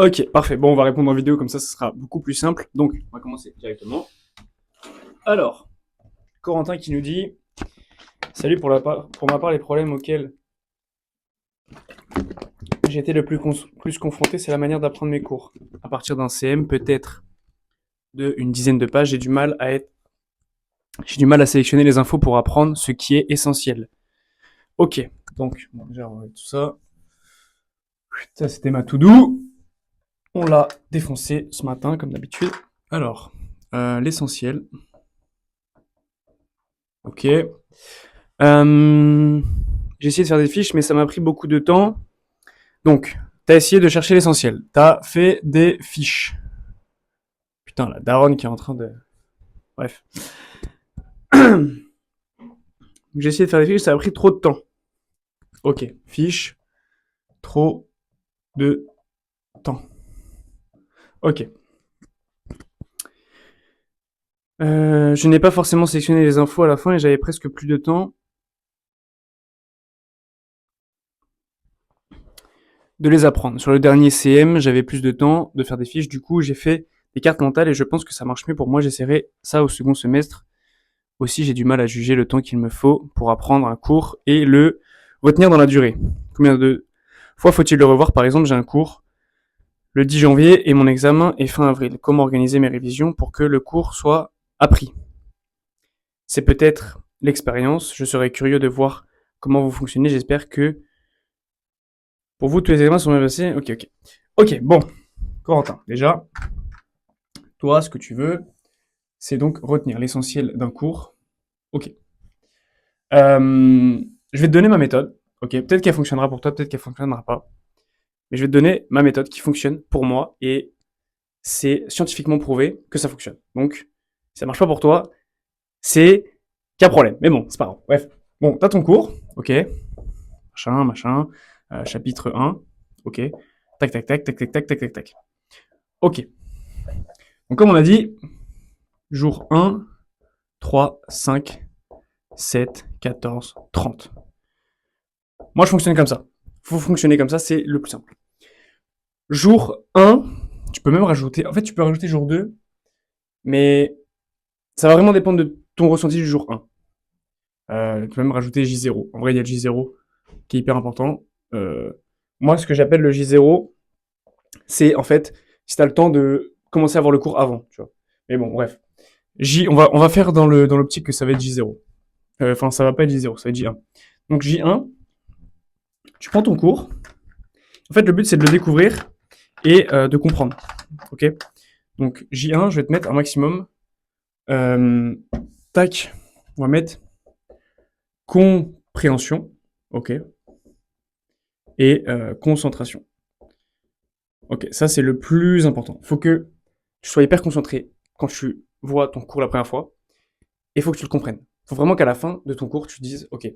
Ok, parfait. Bon, on va répondre en vidéo, comme ça, ce sera beaucoup plus simple. Donc, on va commencer directement. Alors, Corentin qui nous dit: Salut, pour ma part, les problèmes auxquels j'ai été plus confronté, c'est la manière d'apprendre mes cours. À partir d'un CM, peut-être de une dizaine de pages, j'ai du mal à sélectionner les infos pour apprendre ce qui est essentiel. Ok, donc, bon, déjà, on va tout ça. Ça, c'était ma to-do. On l'a défoncé ce matin, comme d'habitude. Alors, l'essentiel. Ok. J'ai essayé de faire des fiches, mais ça m'a pris beaucoup de temps. Donc, t'as essayé de chercher l'essentiel. T'as fait des fiches. Putain, la daronne qui est en train de... Bref. J'ai essayé de faire des fiches, ça a pris trop de temps. Ok, fiches, trop de temps. Ok. Je n'ai pas forcément sélectionné les infos à la fin et j'avais presque plus de temps de les apprendre. Sur le dernier CM, j'avais plus de temps de faire des fiches. Du coup, j'ai fait des cartes mentales et je pense que ça marche mieux pour moi. J'essaierai ça au second semestre. Aussi, j'ai du mal à juger le temps qu'il me faut pour apprendre un cours et le retenir dans la durée. Combien de fois faut-il le revoir? Par exemple, j'ai un cours le 10 janvier et mon examen est fin avril. Comment organiser mes révisions pour que le cours soit appris? C'est peut-être l'expérience. Je serais curieux de voir comment vous fonctionnez. J'espère que pour vous, tous les examens sont bien passés. Ok, ok. Ok, bon. Corentin, déjà, toi, ce que tu veux, c'est donc retenir l'essentiel d'un cours. Ok. Je vais te donner ma méthode. Ok, peut-être qu'elle fonctionnera pour toi, peut-être qu'elle fonctionnera pas. Mais je vais te donner ma méthode qui fonctionne pour moi et c'est scientifiquement prouvé que ça fonctionne. Donc, si ça marche pas pour toi, c'est qu'il y a problème. Mais bon, c'est pas grave. Bref. Bon, t'as ton cours. Ok. Machin. Chapitre 1. Ok. Tac, tac, tac, tac, tac, tac, tac, tac, tac. Ok. Donc, comme on a dit, jour 1, 3, 5, 7, 14, 30. Moi, je fonctionne comme ça. Faut fonctionner comme ça, c'est le plus simple. Jour 1, tu peux même rajouter. En fait, tu peux rajouter jour 2, mais ça va vraiment dépendre de ton ressenti du jour 1. Tu peux même rajouter J0. En vrai, il y a le J0 qui est hyper important. Euh, Moi, ce que j'appelle le J0, c'est en fait si tu as le temps de commencer à voir le cours avant. Tu vois. Mais bon, bref. On va faire dans l'optique que ça va être J0. Enfin, ça va pas être J0, ça va être J1. Donc J1, tu prends ton cours. En fait, le but, c'est de le découvrir et de comprendre. Ok. Donc J1, je vais te mettre un maximum. Euh, Tac, on va mettre compréhension, ok, et concentration. Ok, ça c'est le plus important. Faut que tu sois hyper concentré quand tu vois ton cours la première fois, et faut que tu le comprennes. Faut vraiment qu'à la fin de ton cours, tu te dises, ok,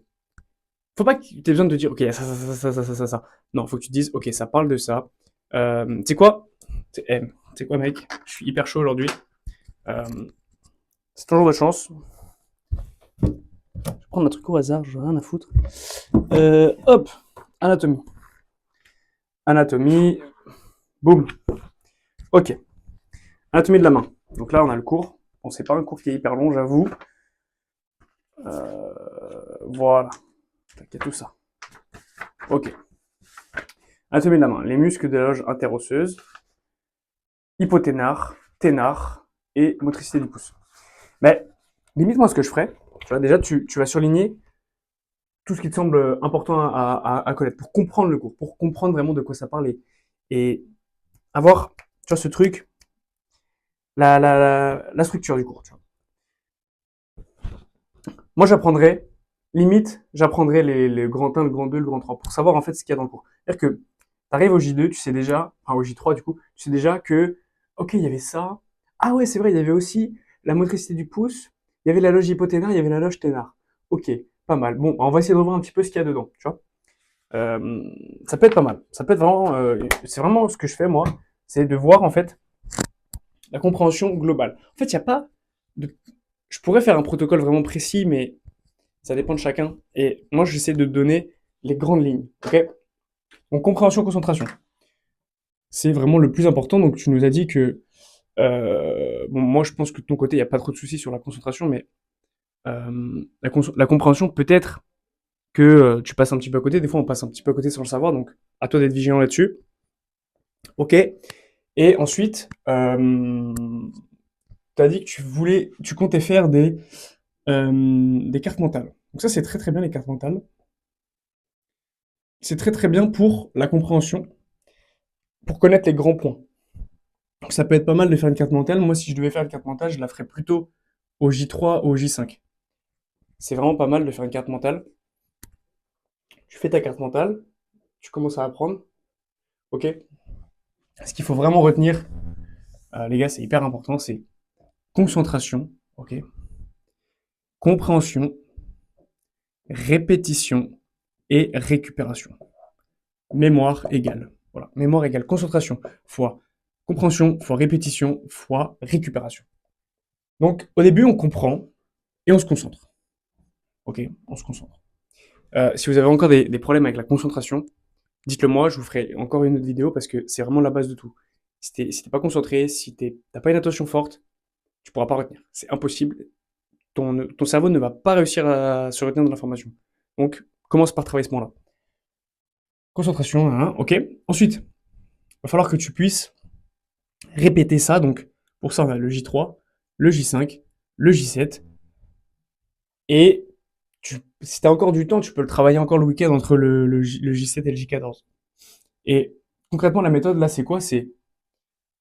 faut pas que tu aies besoin de te dire, ok, ça. Non, faut que tu te dises, ok, ça parle de ça. Tu sais quoi? Tu quoi, mec? Je suis hyper chaud aujourd'hui. Euh, c'est ton jour de chance. Je vais prendre un truc au hasard, j'ai rien à foutre. Hop, anatomie. Anatomie, boum. Ok, anatomie de la main. Donc là, on a le cours. Bon, c'est pas un cours qui est hyper long, j'avoue. Voilà. T'inquiète tout ça. Ok. Anatomie de la main. Les muscles de la loge interosseuse, hypoténar, ténar et motricité du pouce. Mais limite, moi, ce que je ferais, tu vois, déjà, tu vas surligner tout ce qui te semble important à connaître pour comprendre le cours, pour comprendre vraiment de quoi ça parle et avoir, tu vois, ce truc, la structure du cours. Tu vois. Moi, j'apprendrais les grand 1, le grand 2, le grand 3 pour savoir en fait ce qu'il y a dans le cours. C'est-à-dire que tu arrives au J2, tu sais déjà, enfin au J3 du coup, tu sais déjà que, ok, il y avait ça. Ah ouais, c'est vrai, il y avait aussi la motricité du pouce, il y avait la loge hypoténaire, il y avait la loge ténare. Ok, pas mal. Bon, on va essayer de revoir un petit peu ce qu'il y a dedans, tu vois. Euh, Ça peut être pas mal. Ça peut être vraiment, c'est vraiment ce que je fais moi, c'est de voir en fait la compréhension globale. En fait, il n'y a pas de, je pourrais faire un protocole vraiment précis, mais ça dépend de chacun. Et moi, j'essaie de donner les grandes lignes. Ok. Donc, compréhension, concentration. c'est vraiment le plus important. Donc tu nous as dit que, bon, moi je pense que de ton côté, il n'y a pas trop de soucis sur la concentration, mais la compréhension, peut-être que tu passes un petit peu à côté. Des fois, on passe un petit peu à côté sans le savoir, donc à toi d'être vigilant là-dessus. Ok. Et ensuite, tu as dit que tu comptais faire des cartes mentales. Donc ça, c'est très très bien les cartes mentales. C'est très très bien pour la compréhension, pour connaître les grands points. Donc ça peut être pas mal de faire une carte mentale. Moi, si je devais faire une carte mentale, je la ferais plutôt au J3 ou au J5. C'est vraiment pas mal de faire une carte mentale. Tu fais ta carte mentale, tu commences à apprendre, ok? Ce qu'il faut vraiment retenir, les gars, c'est hyper important, c'est concentration, ok? Compréhension, répétition et récupération. Mémoire égale. Voilà. Mémoire égale concentration fois compréhension fois répétition fois récupération. Donc, au début, on comprend et on se concentre. Ok, on se concentre. Si vous avez encore des problèmes avec la concentration, dites-le moi, je vous ferai encore une autre vidéo parce que c'est vraiment la base de tout. Si t'es pas concentré, si t'as pas une attention forte, tu pourras pas retenir. C'est impossible. Ton cerveau ne va pas réussir à se retenir de l'information. Donc, commence par travailler ce point-là. Concentration, hein, ok. Ensuite, il va falloir que tu puisses répéter ça. Donc, pour ça, on a le J3, le J5, le J7. Et si tu as encore du temps, tu peux le travailler encore le week-end entre le J7 et le J14. Et concrètement, la méthode, là, c'est quoi? C'est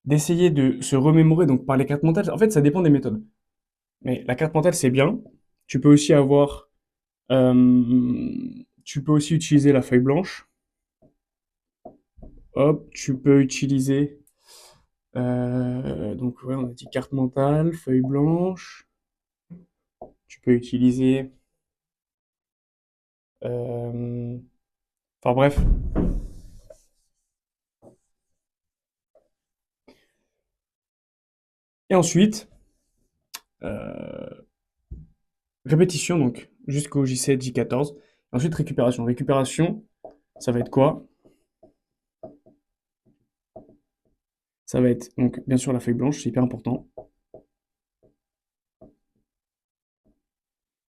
d'essayer de se remémorer donc par les cartes mentales. En fait, ça dépend des méthodes. Mais la carte mentale, c'est bien. Tu peux aussi avoir... tu peux aussi utiliser la feuille blanche. Hop, tu peux utiliser... donc, ouais, on a dit carte mentale, feuille blanche. Tu peux utiliser... enfin bref. Et ensuite, répétition, donc jusqu'au J7, J14. Ensuite, récupération. Récupération, ça va être quoi? Ça va être donc bien sûr la feuille blanche, c'est hyper important.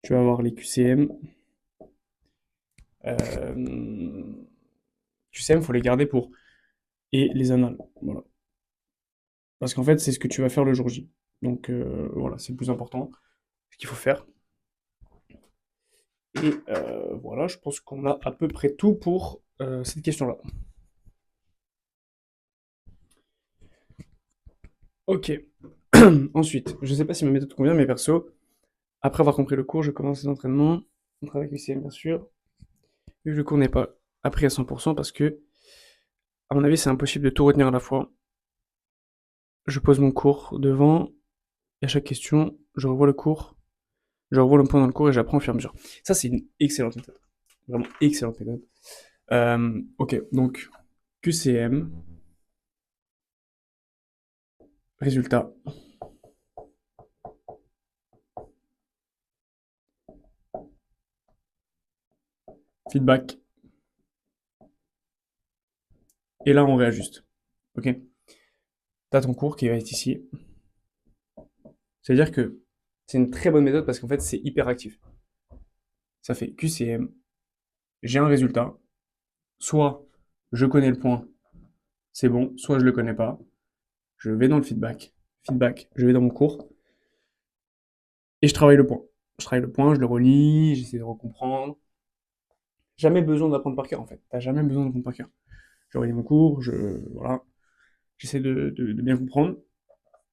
Tu vas avoir les QCM. QCM, il faut les garder pour. Et les annales. Voilà. Parce qu'en fait, c'est ce que tu vas faire le jour J. Donc voilà, c'est le plus important, ce qu'il faut faire. Et voilà, je pense qu'on a à peu près tout pour cette question-là. Ok. Ensuite, je sais pas si ma méthode convient, mais perso, après avoir compris le cours, je commence les entraînements. On travaille avec UCM, bien sûr. Vu que le cours n'est pas appris à 100%, parce que, à mon avis, c'est impossible de tout retenir à la fois. Je pose mon cours devant, et à chaque question, je revois le cours, je revois le point dans le cours et j'apprends au fur et à mesure. Ça, c'est une excellente méthode. Vraiment excellente méthode. Ok, donc, QCM, résultat, feedback, et là, on réajuste. Ok? T'as ton cours qui va être ici. C'est-à-dire que c'est une très bonne méthode parce qu'en fait, c'est hyper actif. Ça fait QCM, j'ai un résultat, soit je connais le point, c'est bon, soit je le connais pas, je vais dans le feedback, je vais dans mon cours, et je travaille le point. Je travaille le point, je le relis, j'essaie de recomprendre. Jamais besoin d'apprendre par cœur en fait, t'as jamais besoin d'apprendre par cœur. Je relis mon cours, voilà, j'essaie de bien comprendre,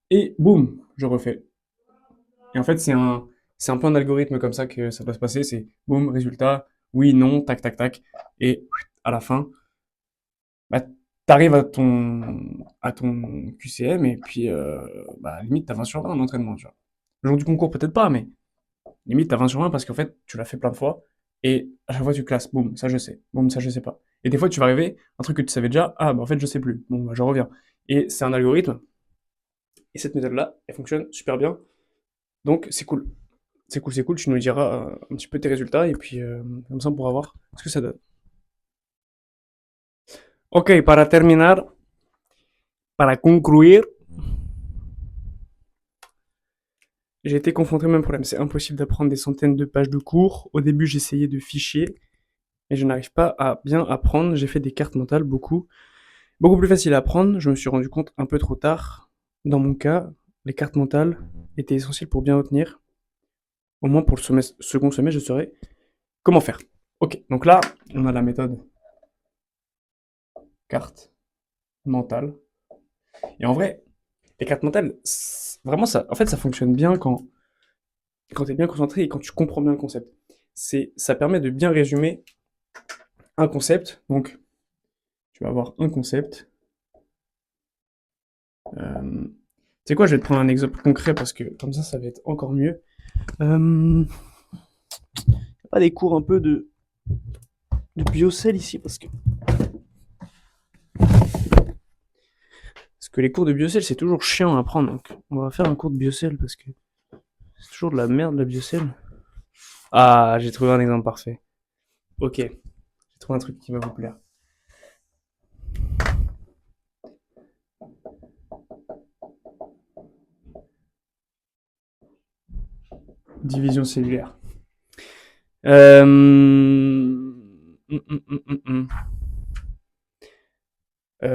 et boum, je refais. Et en fait, c'est un peu un algorithme comme ça que ça doit se passer, c'est boum, résultat, oui, non, tac, tac, tac, et à la fin, bah, t'arrives à ton QCM et puis bah, limite t'as 20 sur 20 en entraînement, tu vois. Le jour du concours peut-être pas, mais limite t'as 20 sur 20 parce qu'en fait tu l'as fait plein de fois et à chaque fois tu classes, boum, ça je sais, boum, ça je sais pas. Et des fois tu vas arriver, un truc que tu savais déjà, ah bah en fait je sais plus, bon bah je reviens. Et c'est un algorithme et cette méthode-là, elle fonctionne super bien, donc c'est cool. C'est cool, c'est cool, tu nous diras un petit peu tes résultats et puis comme ça on pourra voir ce que ça donne. Ok, para terminar, Para conclure, j'ai été confronté au même problème. C'est impossible d'apprendre des centaines de pages de cours. Au début, j'essayais de ficher, mais je n'arrive pas à bien apprendre. J'ai fait des cartes mentales, beaucoup plus faciles à apprendre. Je me suis rendu compte un peu trop tard. Dans mon cas, les cartes mentales étaient essentielles pour bien retenir. Au moins pour le second semestre, je saurais comment faire. Ok, donc là, on a la méthode carte mentale. Et en vrai, les cartes mentales, vraiment, ça, en fait, ça fonctionne bien quand tu es bien concentré et quand tu comprends bien le concept. Ça permet de bien résumer un concept. Donc, tu vas avoir un concept. Tu sais quoi, je vais te prendre un exemple concret parce que comme ça va être encore mieux. Euh, pas des cours un peu de biocell ici parce que les cours de biocell c'est toujours chiant à apprendre. Donc, on va faire un cours de biocell parce que c'est toujours de la merde la biocell. Ah, j'ai trouvé un exemple parfait. Ok, j'ai trouvé un truc qui va vous plaire. Division cellulaire.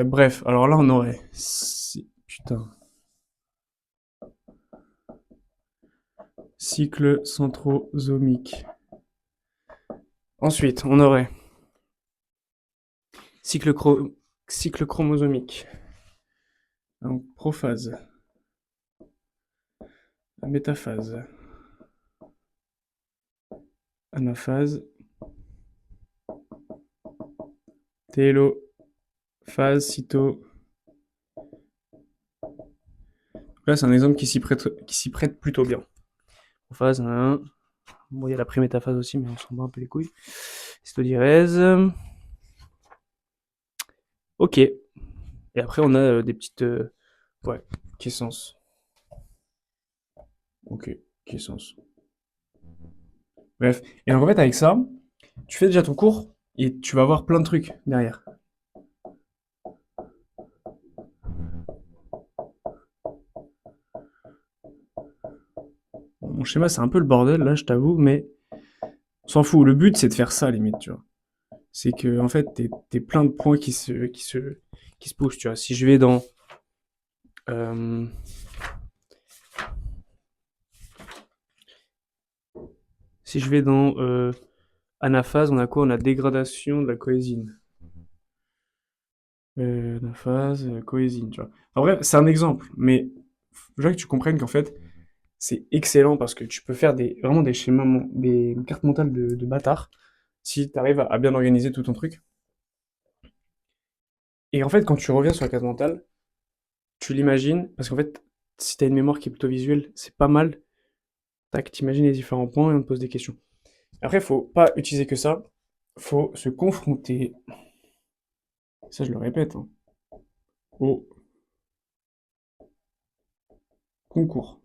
Bref, alors là on aurait. Putain. Cycle centrosomique. Ensuite, on aurait cycle, cycle chromosomique. Donc, prophase. La métaphase. Anaphase. Télophase, cyto. Là, c'est un exemple qui s'y prête plutôt bien. Prophase, hein. Bon, il y a la prémétaphase aussi, mais on s'en bat un peu les couilles. Cytodiérèse. Ok. Et après, on a des petites. Ouais, quiescence. Ok, quiescence. Bref. Et donc, en fait, avec ça, tu fais déjà ton cours et tu vas avoir plein de trucs derrière. Bon, mon schéma, c'est un peu le bordel, là, je t'avoue, mais on s'en fout. Le but, c'est de faire ça, limite, tu vois. C'est que, en fait, t'es plein de points qui se poussent, tu vois. Si je vais dans. euh, Si je vais dans anaphase, on a quoi? On a dégradation de la coésine. Anaphase, coésine, tu vois. En bref, c'est un exemple, mais je veux que tu comprennes qu'en fait, c'est excellent parce que tu peux faire vraiment des schémas, des cartes mentales de bâtard si tu arrives à bien organiser tout ton truc. Et en fait, quand tu reviens sur la carte mentale, tu l'imagines, parce qu'en fait, si tu as une mémoire qui est plutôt visuelle, c'est pas mal. Tac, t'imagines les différents points et on te pose des questions. Après, faut pas utiliser que ça, faut se confronter, ça je le répète, hein, au concours.